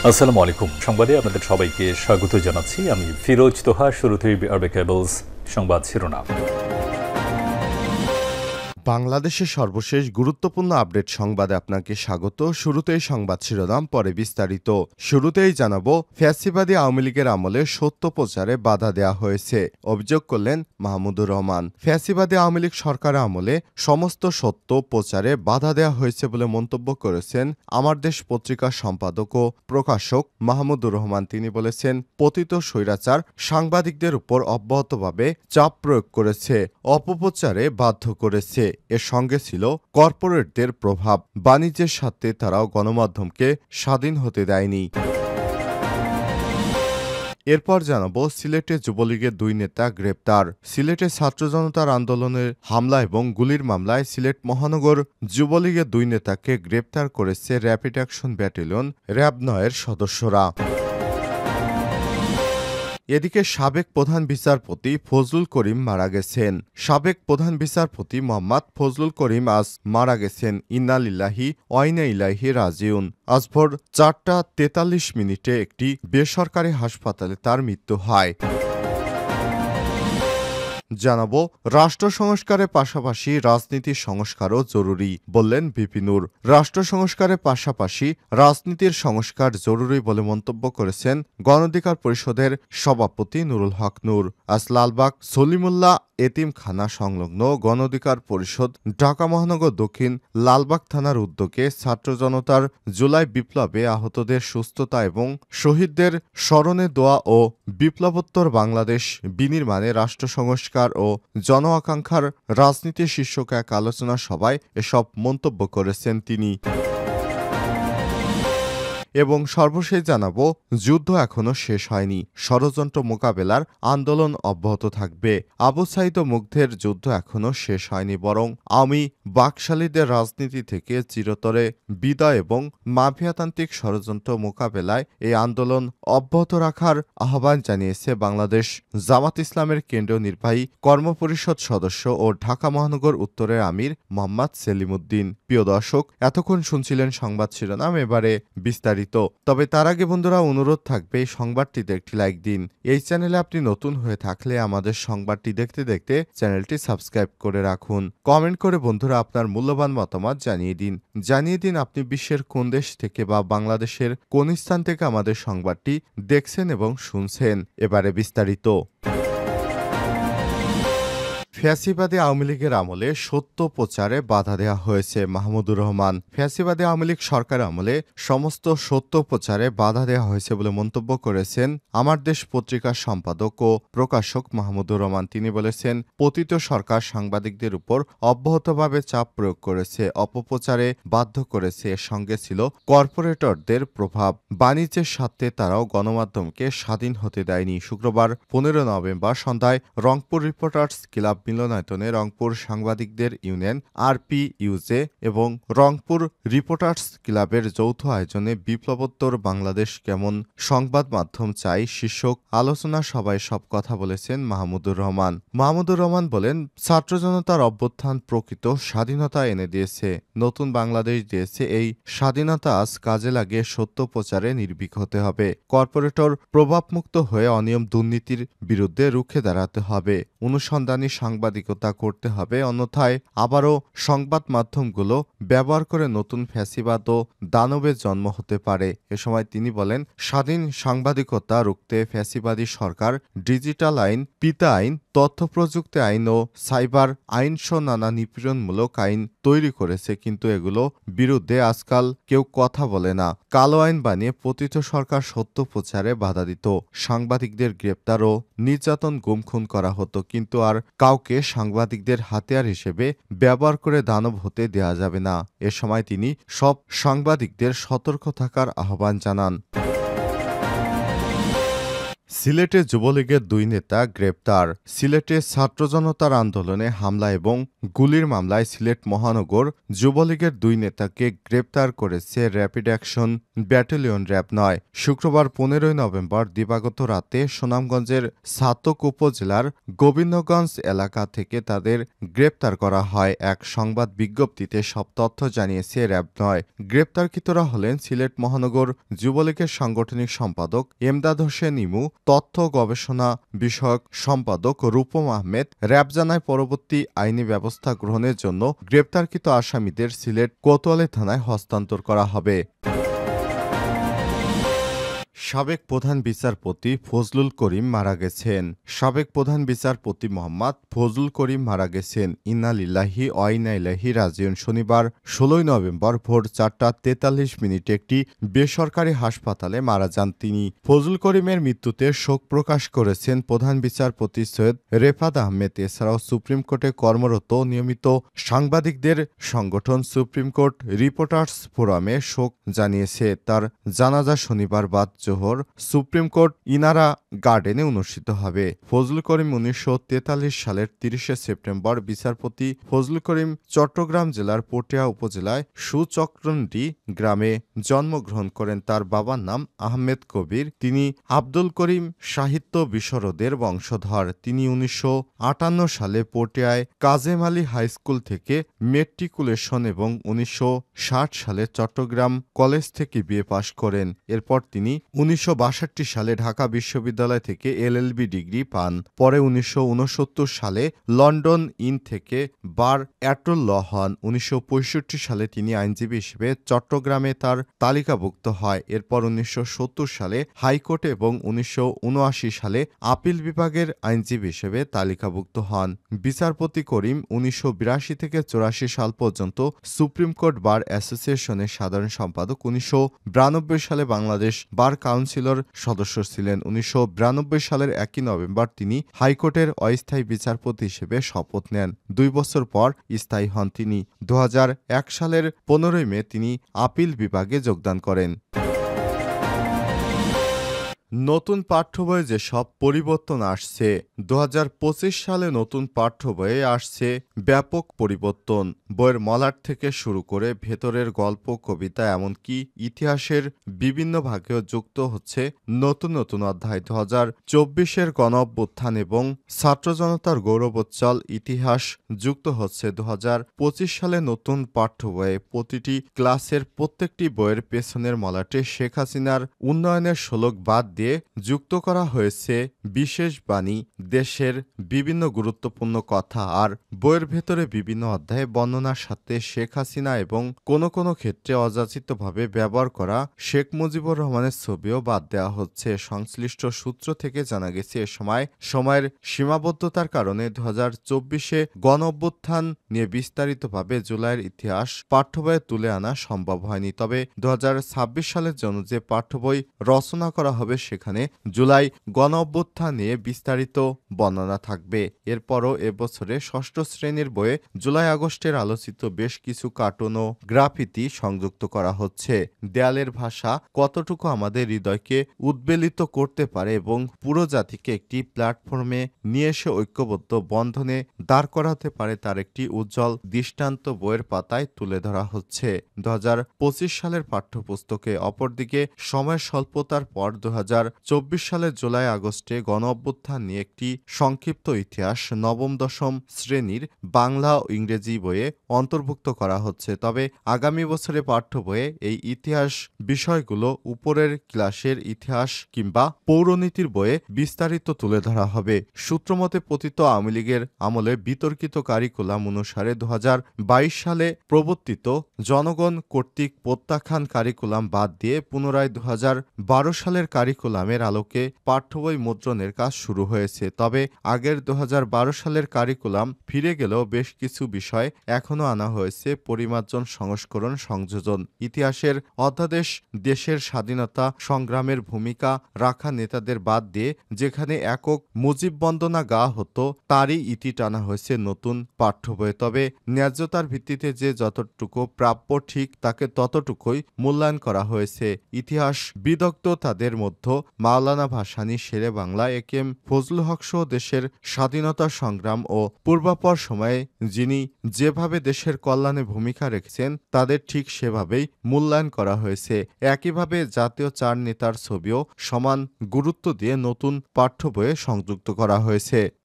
আসসালামু আলাইকুম। সংবাদে আপনাদের সবাইকে স্বাগত জানাচ্ছি। আমি ফিরোজ তোহা। শুরুতেই আরবে কেবলস সংবাদ শিরোনাম। বাংলাদেশের সর্বশেষ গুরুত্বপূর্ণ আপডেট সংবাদে আপনাকে স্বাগত। শুরুতেই সংবাদ শিরোনাম, পরে বিস্তারিত। শুরুতেই জানাবো, ফ্যাসিবাদী আওয়ামী লীগের আমলে সত্য প্রচারে বাধা দেওয়া হয়েছে, অভিযোগ করলেন মাহমুদুর রহমান। ফ্যাসিবাদী আওয়ামী লীগ সরকারের আমলে সমস্ত সত্য প্রচারে বাধা দেওয়া হয়েছে বলে মন্তব্য করেছেন আমার দেশ পত্রিকার সম্পাদক ও প্রকাশক মাহমুদুর রহমান। তিনি বলেছেন, পতিত স্বৈরাচার সাংবাদিকদের উপর অব্যাহতভাবে চাপ প্রয়োগ করেছে, অপপ্রচারে বাধ্য করেছে। এর সঙ্গে ছিল কর্পোরেটদের প্রভাব। বাণিজ্যের স্বার্থে তারাও গণমাধ্যমকে স্বাধীন হতে দেয়নি। এরপর জানাবো, সিলেটে যুবলীগের দুই নেতা গ্রেপ্তার। সিলেটে ছাত্র জনতার আন্দোলনের হামলা এবং গুলির মামলায় সিলেট মহানগর যুবলীগের দুই নেতাকে গ্রেপ্তার করেছে র্যাপিড অ্যাকশন ব্যাটালিয়ন র্যাব-৯ এর সদস্যরা। এদিকে সাবেক প্রধান বিচারপতি ফজলুল করিম মারা গেছেন। সাবেক প্রধান বিচারপতি মোহাম্মদ ফজলুল করিম আজ মারা গেছেন। ইন্না লিল্লাহি ওয়া ইন্না ইলাইহি রাজিউন। আজ ভোর ৪টা ৪৩ একটি বেসরকারি হাসপাতালে তার মৃত্যু হয়। জানাবো, রাষ্ট্র সংস্কারের পাশাপাশি রাজনীতির সংস্কারও জরুরি, বললেন ভিপি নূর। রাষ্ট্র সংস্কারের পাশাপাশি রাজনীতির সংস্কার জরুরি বলে মন্তব্য করেছেন গণ অধিকার পরিষদের সভাপতি নুরুল হক নূর। আজ লালবাগ সলিমুল্লাহ এতিমখানা সংলগ্ন গণ অধিকার পরিষদ ঢাকা মহানগর দক্ষিণ লালবাগ থানার উদ্যোগে ছাত্র জনতার জুলাই বিপ্লবে আহতদের সুস্থতা এবং শহীদদের স্মরণে দোয়া ও বিপ্লবোত্তর বাংলাদেশ বিনির্মাণে রাষ্ট্র সংস্কার ও জন আকাঙ্ক্ষার রাজনীতি শীর্ষক এক আলোচনা সভায় এসব মন্তব্য করেছেন তিনি। এবং সর্বশেষ জানাবো, যুদ্ধ এখনো শেষ হয়নি, ষড়যন্ত্র মোকাবেলার আন্দোলন অব্যাহত থাকবে। আবু সাঈদ ও মুগ্ধের যুদ্ধ এখনো শেষ হয়নি, বরং আমি বাকশালীদের রাজনীতি থেকে চিরতরে বিদায় এবং মাফিয়াতান্ত্রিক ষড়যন্ত্র মোকাবেলায় এই আন্দোলন অব্যাহত রাখার আহ্বান জানিয়েছে বাংলাদেশ জামাত ইসলামের কেন্দ্রীয় নির্বাহী কর্মপরিষদ সদস্য ও ঢাকা মহানগর উত্তরের আমির মোহাম্মদ সেলিমউদ্দিন। প্রিয় দর্শক, এতক্ষণ শুনছিলেন সংবাদ শিরোনাম, এবারে বিস্তারিত। তবে তার আগে বন্ধুরা, অনুরোধ থাকবে এই সংবাদটিতে একটি লাইক দিন। এই চ্যানেলে আপনি নতুন হয়ে থাকলে আমাদের সংবাদটি দেখতে দেখতে চ্যানেলটি সাবস্ক্রাইব করে রাখুন। কমেন্ট করে বন্ধুরা আপনার মূল্যবান মতামত জানিয়ে দিন আপনি বিশ্বের কোন দেশ থেকে বা বাংলাদেশের কোন স্থান থেকে আমাদের সংবাদটি দেখছেন এবং শুনছেন। এবারে বিস্তারিত। ফ্যাসিবাদী আওয়ামী লীগের আমলে সত্য প্রচারে বাধা দেওয়া হয়েছে, মাহমুদুর রহমান। ফ্যাসিবাদী আওয়ামী লীগ সরকার আমলে সমস্ত সত্য প্রচারে বাধা দেওয়া হয়েছে বলে মন্তব্য করেছেন আমার দেশ পত্রিকার সম্পাদক ও প্রকাশক মাহমুদুর রহমান। তিনি বলেছেন, পতিত সরকার সাংবাদিকদের উপর অব্যাহতভাবে চাপ প্রয়োগ করেছে, অপপ্রচারে বাধ্য করেছে। এর সঙ্গে ছিল কর্পোরেটরদের প্রভাব। বাণিজ্যের স্বার্থে তারাও গণমাধ্যমকে স্বাধীন হতে দেয়নি। শুক্রবার ১৫ নভেম্বর সন্ধ্যায় রংপুর রিপোর্টার্স ক্লাব মিলনায়তনে রংপুর সাংবাদিকদের ইউনিয়ন RPUJ এবং রংপুর রিপোর্টার্স ক্লাবের যৌথ আয়োজনে বিপ্লবোত্তর বাংলাদেশ কেমন সংবাদ মাধ্যম চাই শীর্ষক আলোচনা সভায় সব কথা বলেছেন মাহমুদুর রহমান। মাহমুদুর রহমান বলেন, ছাত্র জনতার অভ্যুত্থান প্রকৃত স্বাধীনতা এনে দিয়েছে, নতুন বাংলাদেশ দিয়েছে। এই স্বাধীনতা আজ কাজে লাগিয়ে সত্য প্রচারে নির্ভীক হতে হবে। কর্পোরেটর প্রভাবমুক্ত হয়ে অনিয়ম দুর্নীতির বিরুদ্ধে রুখে দাঁড়াতে হবে। অনুসন্ধানী সাংবাদিকতা করতে হবে, অন্যথায় আবারও সংবাদ মাধ্যমগুলো ব্যবহার করে নতুন ফ্যাসিবাদ ও দানবের জন্ম হতে পারে। এ সময় তিনি বলেন, স্বাধীন সাংবাদিকতা রুখতে ফ্যাসিবাদী সরকার ডিজিটাল আইন, পিতা আইন, তথ্য প্রযুক্তি আইন ও সাইবার আইনসহ নানা নিপীড়নমূলক আইন তৈরি করেছে, কিন্তু এগুলো বিরুদ্ধে আজকাল কেউ কথা বলে না। কালো আইন বানিয়ে পতিত সরকার সত্য প্রচারে বাধা দিত। সাংবাদিকদের গ্রেপ্তার ও নির্যাতন, গুম খুন করা হতো, কিন্তু আর কাউকে সাংবাদিকদের হাতিয়ার হিসেবে ব্যবহার করে দানব হতে দেয়া যাবে না। এ সময় তিনি সব সাংবাদিকদের সতর্ক থাকার আহ্বান জানান। সিলেটে যুবলীগের ২ নেতা গ্রেপ্তার। সিলেটে ছাত্র জনতার আন্দোলনে হামলা এবং গুলির মামলায় সিলেট মহানগর যুবলীগের ২ নেতাকে গ্রেপ্তার করেছে র্যাপিড অ্যাকশন ব্যাটালিয়ন র্যাব-৯। শুক্রবার ১৫ নভেম্বর দিবাগত রাতে সুনামগঞ্জের ছাতক উপজেলার গোবিন্দগঞ্জ এলাকা থেকে তাদের গ্রেপ্তার করা হয়। এক সংবাদ বিজ্ঞপ্তিতে সব তথ্য জানিয়েছে র্যাব-৯। গ্রেপ্তারকৃতরা হলেন সিলেট মহানগর যুবলীগের সাংগঠনিক সম্পাদক এমদাদ হোসেন ইমু, তথ্য গবেষণা বিষয়ক সম্পাদক রূপম আহমেদ। র্যাব জানায় পরবর্তী আইনি ব্যবস্থা গ্রহণের জন্য গ্রেপ্তারকৃত আসামিদের সিলেট কোতোয়ালি থানায় হস্তান্তর করা হবে। সাবেক প্রধান বিচারপতি ফজলুল করিম মারা গেছেন। সাবেক প্রধান বিচারপতি মোহাম্মদ ফজলুল করিম মারা গেছেন। ইন্না লিল্লাহি ওয়া ইন্না ইলাইহি রাজিউন। শনিবার ১৬ নভেম্বর ভোর ৪টা ৪৩ একটি বেসরকারি হাসপাতালে মারা যান তিনি। ফজলুল করিমের মৃত্যুতে শোক প্রকাশ করেছেন প্রধান বিচারপতি সৈয়দ রেফাত আহমেদ। এছাড়াও সুপ্রিম কোর্টে কর্মরত নিয়মিত সাংবাদিকদের সংগঠন সুপ্রিম কোর্ট রিপোর্টার্স ফোরামে শোক জানিয়েছে। তার জানাজা শনিবার বাদ জোহর সুপ্রিম কোর্ট ইনারা গার্ডেনে অনুষ্ঠিত হবে। ফজলুল করিম ১৯৪৩ সালের ৩০ সেপ্টেম্বর বিচারপতি ফজলুল করিম চট্টগ্রাম জেলার পটিয়া উপজেলায় সুচক্রন্ডি গ্রামে জন্মগ্রহণ করেন। তার বাবার নাম আহমেদ কবির। তিনি আব্দুল করিম সাহিত্য বিশরদের বংশধর। তিনি ১৯৫৮ সালে পটিয়ায় কাজেম আলী হাইস্কুল থেকে মেট্রিকুলেশন এবং ১৯৬০ সালে চট্টগ্রাম কলেজ থেকে বিএ পাশ করেন। এরপর তিনি ১৯৬২ সালে ঢাকা বিশ্ববিদ্যালয় থেকে এলএলবি ডিগ্রি পান। পরে ১৯৬৯ সালে লন্ডন ইন থেকে বার অ্যাটল ল হন। ১৯৬৫ সালে তিনি আইনজীবী হিসেবে চট্টগ্রামে তার তালিকাভুক্ত হয়। এরপর ১৯৭০ সালে হাইকোর্টে এবং ১৯৭৯ সালে আপিল বিভাগের আইনজীবী হিসেবে তালিকাভুক্ত হন। বিচারপতি করিম ১৯৮২ থেকে ৮৪ সাল পর্যন্ত সুপ্রিম কোর্ট বার অ্যাসোসিয়েশনের সাধারণ সম্পাদক। ১৯৯২ সালে বাংলাদেশ বার কাউন্সিলর সদস্য ছিলেন। ১৯৯২ সালের ১ নভেম্বর তিনি হাইকোর্টের অস্থায়ী বিচারপতি হিসেবে শপথ নেন। ২ বছর পর স্থায়ী হন তিনি। ২০০১ সালের ১৫ মে তিনি আপিল বিভাগে যোগদান করেন। নতুন পাঠ্য বইয়ে যেসব পরিবর্তন আসছে। ২০২৫ সালে নতুন পাঠ্য বইয়ে আসছে ব্যাপক পরিবর্তন। বইয়ের মলাট থেকে শুরু করে ভেতরের গল্প, কবিতা এমনকি ইতিহাসের বিভিন্ন ভাগেও যুক্ত হচ্ছে নতুন নতুন অধ্যায়। ২০২৪-এর গণঅভ্যুত্থান এবং ছাত্র জনতার গৌরবোজ্জ্বল ইতিহাস যুক্ত হচ্ছে ২০২৫ সালে নতুন পাঠ্য বইয়ে। প্রতিটি ক্লাসের প্রত্যেকটি বইয়ের পেছনের মলাটে শেখ হাসিনার উন্নয়নের শ্লোক বাদ দিয়ে যুক্ত করা হয়েছে বিশেষ বাণী, দেশের বিভিন্ন গুরুত্বপূর্ণ কথা। আর বইয়ের ভেতরে বিভিন্ন অধ্যায়ে বর্ণনার সাথে শেখ হাসিনা এবং কোনো কোনো ক্ষেত্রে অযাচিতভাবে ব্যবহার করা শেখ মুজিবুর রহমানের ছবিও বাদ দেওয়া হচ্ছে। সংশ্লিষ্ট সূত্র থেকে জানা গেছে এ সময়ের সীমাবদ্ধতার কারণে ২০২৪-এ গণঅভ্যুত্থান নিয়ে বিস্তারিতভাবে জুলাইয়ের ইতিহাস পাঠ্য বইয়ে তুলে আনা সম্ভব হয়নি। তবে ২০২৬ সালের জন্য যে পাঠ্য বই রচনা করা হবে সেখানে জুলাই গণঅভ্যুত্থান নিয়ে বিস্তারিত বর্ণনা থাকবে। এরপরও এবছরে ষষ্ঠ শ্রেণীর বইয়ে জুলাই আগস্টের আলোচিত বেশ কিছু কার্টুন ও গ্রাফিতি সংযুক্ত করা হচ্ছে। দেয়ালের ভাষা কতটুকু আমাদের হৃদয়কে উদ্বেলিত করতে পারে এবং পুরো জাতিকে একটি প্ল্যাটফর্মে নিয়ে এসে ঐক্যবদ্ধ বন্ধনে দাঁড় করাতে পারে তার একটি উজ্জ্বল দৃষ্টান্ত বইয়ের পাতায় তুলে ধরা হচ্ছে ২০২৫ সালের পাঠ্যপুস্তকে। অপরদিকে সময়ের স্বল্পতার পর ২০২৪ সালের জুলাই আগস্টে গণঅভ্যুত্থান নিয়ে একটি সংক্ষিপ্ত ইতিহাস নবম-দশম শ্রেণীর বাংলা ও ইংরেজি বইয়ে অন্তর্ভুক্ত করা হচ্ছে। তবে আগামী বছরে পাঠ্য বইয়ে এই ইতিহাস বিষয়গুলো উপরের ক্লাসের ইতিহাস কিংবা পৌরনীতির বইয়ে বিস্তারিত তুলে ধরা হবে। সূত্রমতে পতিত আওয়ামী লীগের আমলে বিতর্কিত কারিকুলাম অনুসারে ২০২২ সালে প্রবর্তিত জনগণ কর্তৃক প্রত্যাখ্যান কারিকুলাম বাদ দিয়ে পুনরায় ২০১২ সালের কারিকুলামের আলোকে পাঠ্য বই মুদ্রণের কাজ শুরু হয়েছে। তবে আগের ২০১২ সালের কারিকুলাম ফিরে গেলেও বেশ কিছু বিষয় এখনও আনা হয়েছে পরিমার্জন, সংস্করণ, সংযোজন। ইতিহাসের অধ্যাদেশ দেশের স্বাধীনতা সংগ্রামের ভূমিকা রাখা নেতাদের বাদ দিয়ে যেখানে একক মুজিব বন্দনা গাওয়া হতো তারই ইতি টানা হয়েছে নতুন পাঠ্য বইয়ে। তবে ন্যায্যতার ভিত্তিতে যে যতটুকু প্রাপ্য ঠিক তাকে ততটুকুই মূল্যায়ন করা হয়েছে। ইতিহাস বিদগ্ধ তাদের মধ্যে মাওলানা ভাসানী, শেরে বাংলা, এ.কে.এম. ফজলুল হক সহ দেশের স্বাধীনতা সংগ্রাম ও পূর্বাপর সময়ে যিনি যেভাবে দেশের কল্যাণে ভূমিকা রেখেছেন তাদের ঠিক সেভাবেই মূল্যায়ন করা হয়েছে। একইভাবে জাতীয় 4 নেতার ছবিও সমান গুরুত্ব দিয়ে নতুন পাঠ্য বইয়ে সংযুক্ত করা হয়েছে।